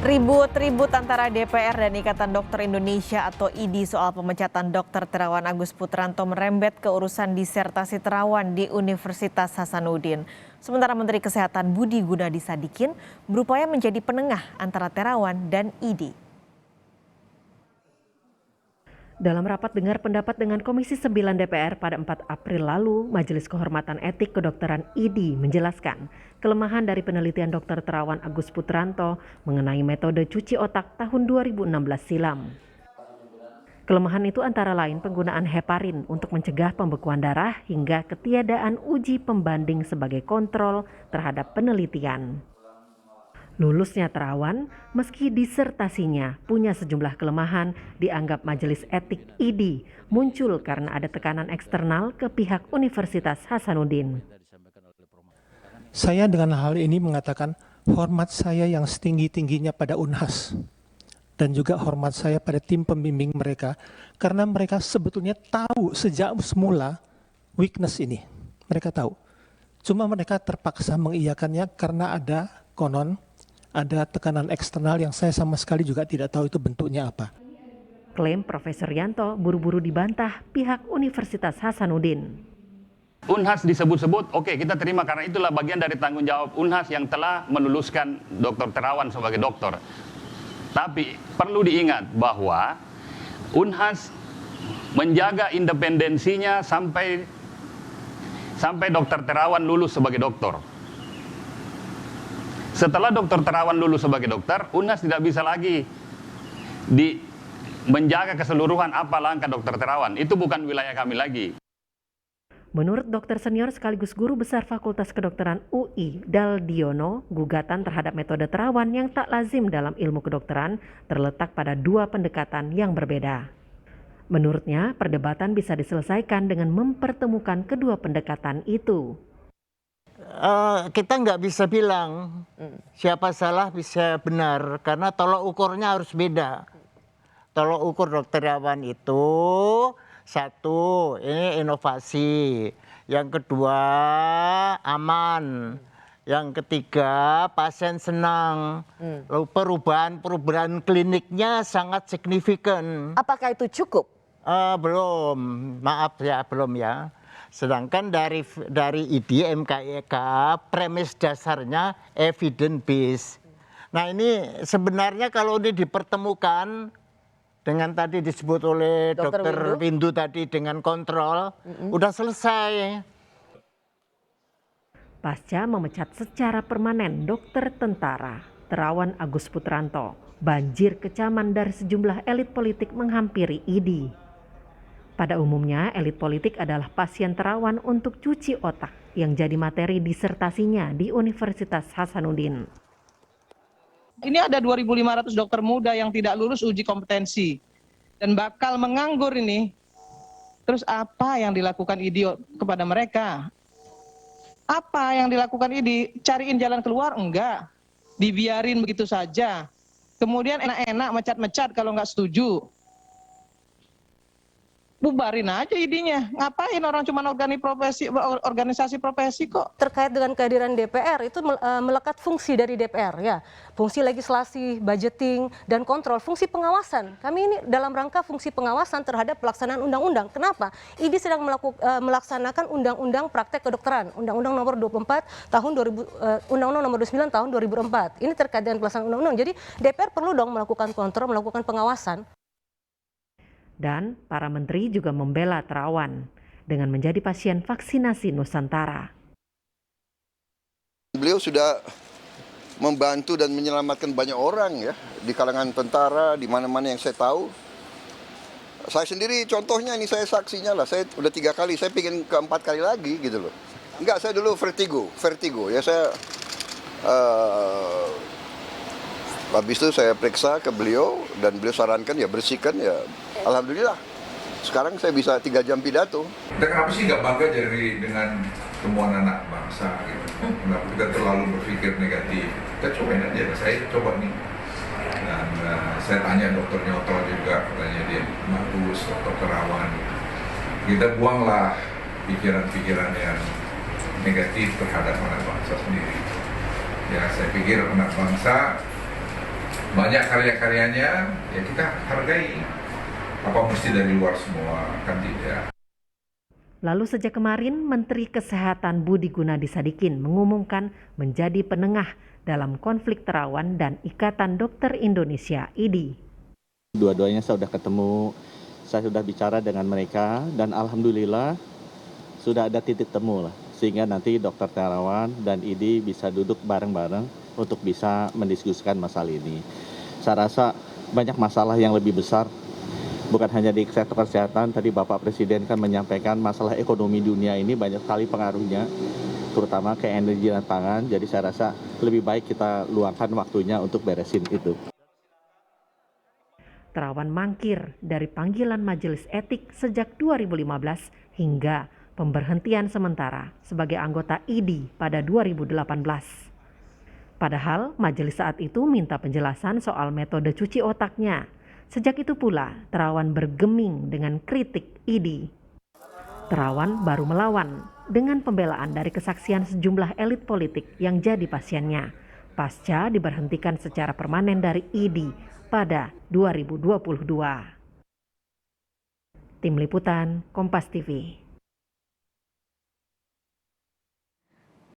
Ribut-ribut antara DPR dan Ikatan Dokter Indonesia atau IDI soal pemecatan Dr. Terawan Agus Putranto merembet ke urusan disertasi Terawan di Universitas Hasanuddin. Sementara Menteri Kesehatan Budi Gunadi Sadikin berupaya menjadi penengah antara Terawan dan IDI. Dalam rapat dengar pendapat dengan Komisi 9 DPR pada 4 April lalu, Majelis Kehormatan Etik Kedokteran IDI menjelaskan kelemahan dari penelitian Dr. Terawan Agus Putranto mengenai metode cuci otak tahun 2016 silam. Kelemahan itu antara lain penggunaan heparin untuk mencegah pembekuan darah hingga ketiadaan uji pembanding sebagai kontrol terhadap penelitian. Lulusnya Terawan, meski disertasinya punya sejumlah kelemahan, dianggap Majelis Etik IDI muncul karena ada tekanan eksternal ke pihak Universitas Hasanuddin. Saya dengan hal ini mengatakan hormat saya yang setinggi-tingginya pada Unhas dan juga hormat saya pada tim pembimbing mereka karena mereka sebetulnya tahu sejak semula weakness ini. Mereka tahu. Cuma mereka terpaksa mengiyakannya karena ada tekanan eksternal yang saya sama sekali juga tidak tahu itu bentuknya apa. Klaim Profesor Yanto buru-buru dibantah pihak Universitas Hasanuddin. Unhas disebut-sebut, oke, kita terima karena itulah bagian dari tanggung jawab Unhas yang telah meluluskan Dr. Terawan sebagai doktor. Tapi perlu diingat bahwa Unhas menjaga independensinya sampai Dr. Terawan lulus sebagai doktor. Setelah Dr. Terawan lulus sebagai dokter, Unhas tidak bisa lagi menjaga keseluruhan apa langkah Dr. Terawan. Itu bukan wilayah kami lagi. Menurut dokter senior sekaligus guru besar Fakultas Kedokteran UI, Daldiono, gugatan terhadap metode Terawan yang tak lazim dalam ilmu kedokteran terletak pada dua pendekatan yang berbeda. Menurutnya, perdebatan bisa diselesaikan dengan mempertemukan kedua pendekatan itu. Kita nggak bisa bilang siapa salah bisa benar karena tolok ukurnya harus beda. Tolok ukur Dr. Terawan itu satu, ini inovasi. Yang kedua, aman. Yang ketiga, pasien senang. Lalu perubahan kliniknya sangat signifikan. Apakah itu cukup? Belum, maaf ya, belum ya. Sedangkan dari IDI, MKEK, premis dasarnya evidence based. Nah ini sebenarnya kalau ini dipertemukan dengan tadi disebut oleh Dr. Windu tadi dengan kontrol, udah selesai. Pasca memecat secara permanen dokter tentara Terawan Agus Putranto, banjir kecaman dari sejumlah elit politik menghampiri IDI. Pada umumnya, elit politik adalah pasien Terawan untuk cuci otak yang jadi materi disertasinya di Universitas Hasanuddin. Ini ada 2.500 dokter muda yang tidak lulus uji kompetensi dan bakal menganggur ini. Terus apa yang dilakukan IDI kepada mereka? Apa yang dilakukan IDI? Cariin jalan keluar? Enggak. Dibiarin begitu saja. Kemudian enak-enak mecat-mecat kalau nggak setuju. Bubarin aja IDI-nya. Ngapain orang cuma organisasi profesi kok. Terkait dengan kehadiran DPR itu melekat fungsi dari DPR ya. Fungsi legislasi, budgeting, dan kontrol, fungsi pengawasan. Kami ini dalam rangka fungsi pengawasan terhadap pelaksanaan undang-undang. Kenapa? IDI sedang melaksanakan undang-undang praktek kedokteran, Undang-Undang nomor 24 tahun 2000, Undang-Undang nomor 29 tahun 2004. Ini terkait dengan pelaksanaan undang-undang. Jadi DPR perlu dong melakukan kontrol, melakukan pengawasan. Dan para menteri juga membela Terawan dengan menjadi pasien vaksinasi Nusantara. Beliau sudah membantu dan menyelamatkan banyak orang ya di kalangan tentara di mana-mana yang saya tahu. Saya sendiri contohnya ini saya saksinya lah. Saya udah 3 kali, saya pengen ke-4 kali lagi gitu loh. Enggak, saya dulu vertigo ya saya. Habis itu saya periksa ke beliau dan beliau sarankan ya bersihkan ya. Alhamdulillah. Sekarang saya bisa 3 jam pidato. Dan kenapa sih nggak bangga dengan temuan anak bangsa gitu? Kenapa kita terlalu berpikir negatif? Kita cobain aja. Saya coba nih. Dan saya tanya dokter Nyoto juga, katanya dia bagus, dokter Terawan. Kita buanglah pikiran-pikiran yang negatif terhadap anak bangsa sendiri. Ya saya pikir anak bangsa banyak karya-karyanya, ya kita hargai. Apa mesti dari luar semua, kan tidak. Lalu sejak kemarin, Menteri Kesehatan Budi Gunadi Sadikin mengumumkan menjadi penengah dalam konflik Terawan dan Ikatan Dokter Indonesia (IDI). Dua-duanya saya sudah ketemu, saya sudah bicara dengan mereka, dan alhamdulillah sudah ada titik temu lah. Sehingga nanti Dokter Terawan dan IDI bisa duduk bareng-bareng untuk bisa mendiskusikan masalah ini. Saya rasa banyak masalah yang lebih besar, bukan hanya di sektor kesehatan. Tadi Bapak Presiden kan menyampaikan masalah ekonomi dunia ini banyak sekali pengaruhnya, terutama ke energi dan pangan. Jadi saya rasa lebih baik kita luangkan waktunya untuk beresin itu. Terawan mangkir dari panggilan Majelis Etik sejak 2015 hingga pemberhentian sementara sebagai anggota IDI pada 2018. Padahal majelis saat itu minta penjelasan soal metode cuci otaknya. Sejak itu pula Terawan bergeming dengan kritik IDI. Terawan baru melawan dengan pembelaan dari kesaksian sejumlah elit politik yang jadi pasiennya pasca diberhentikan secara permanen dari IDI pada 2022. Tim Liputan Kompas TV.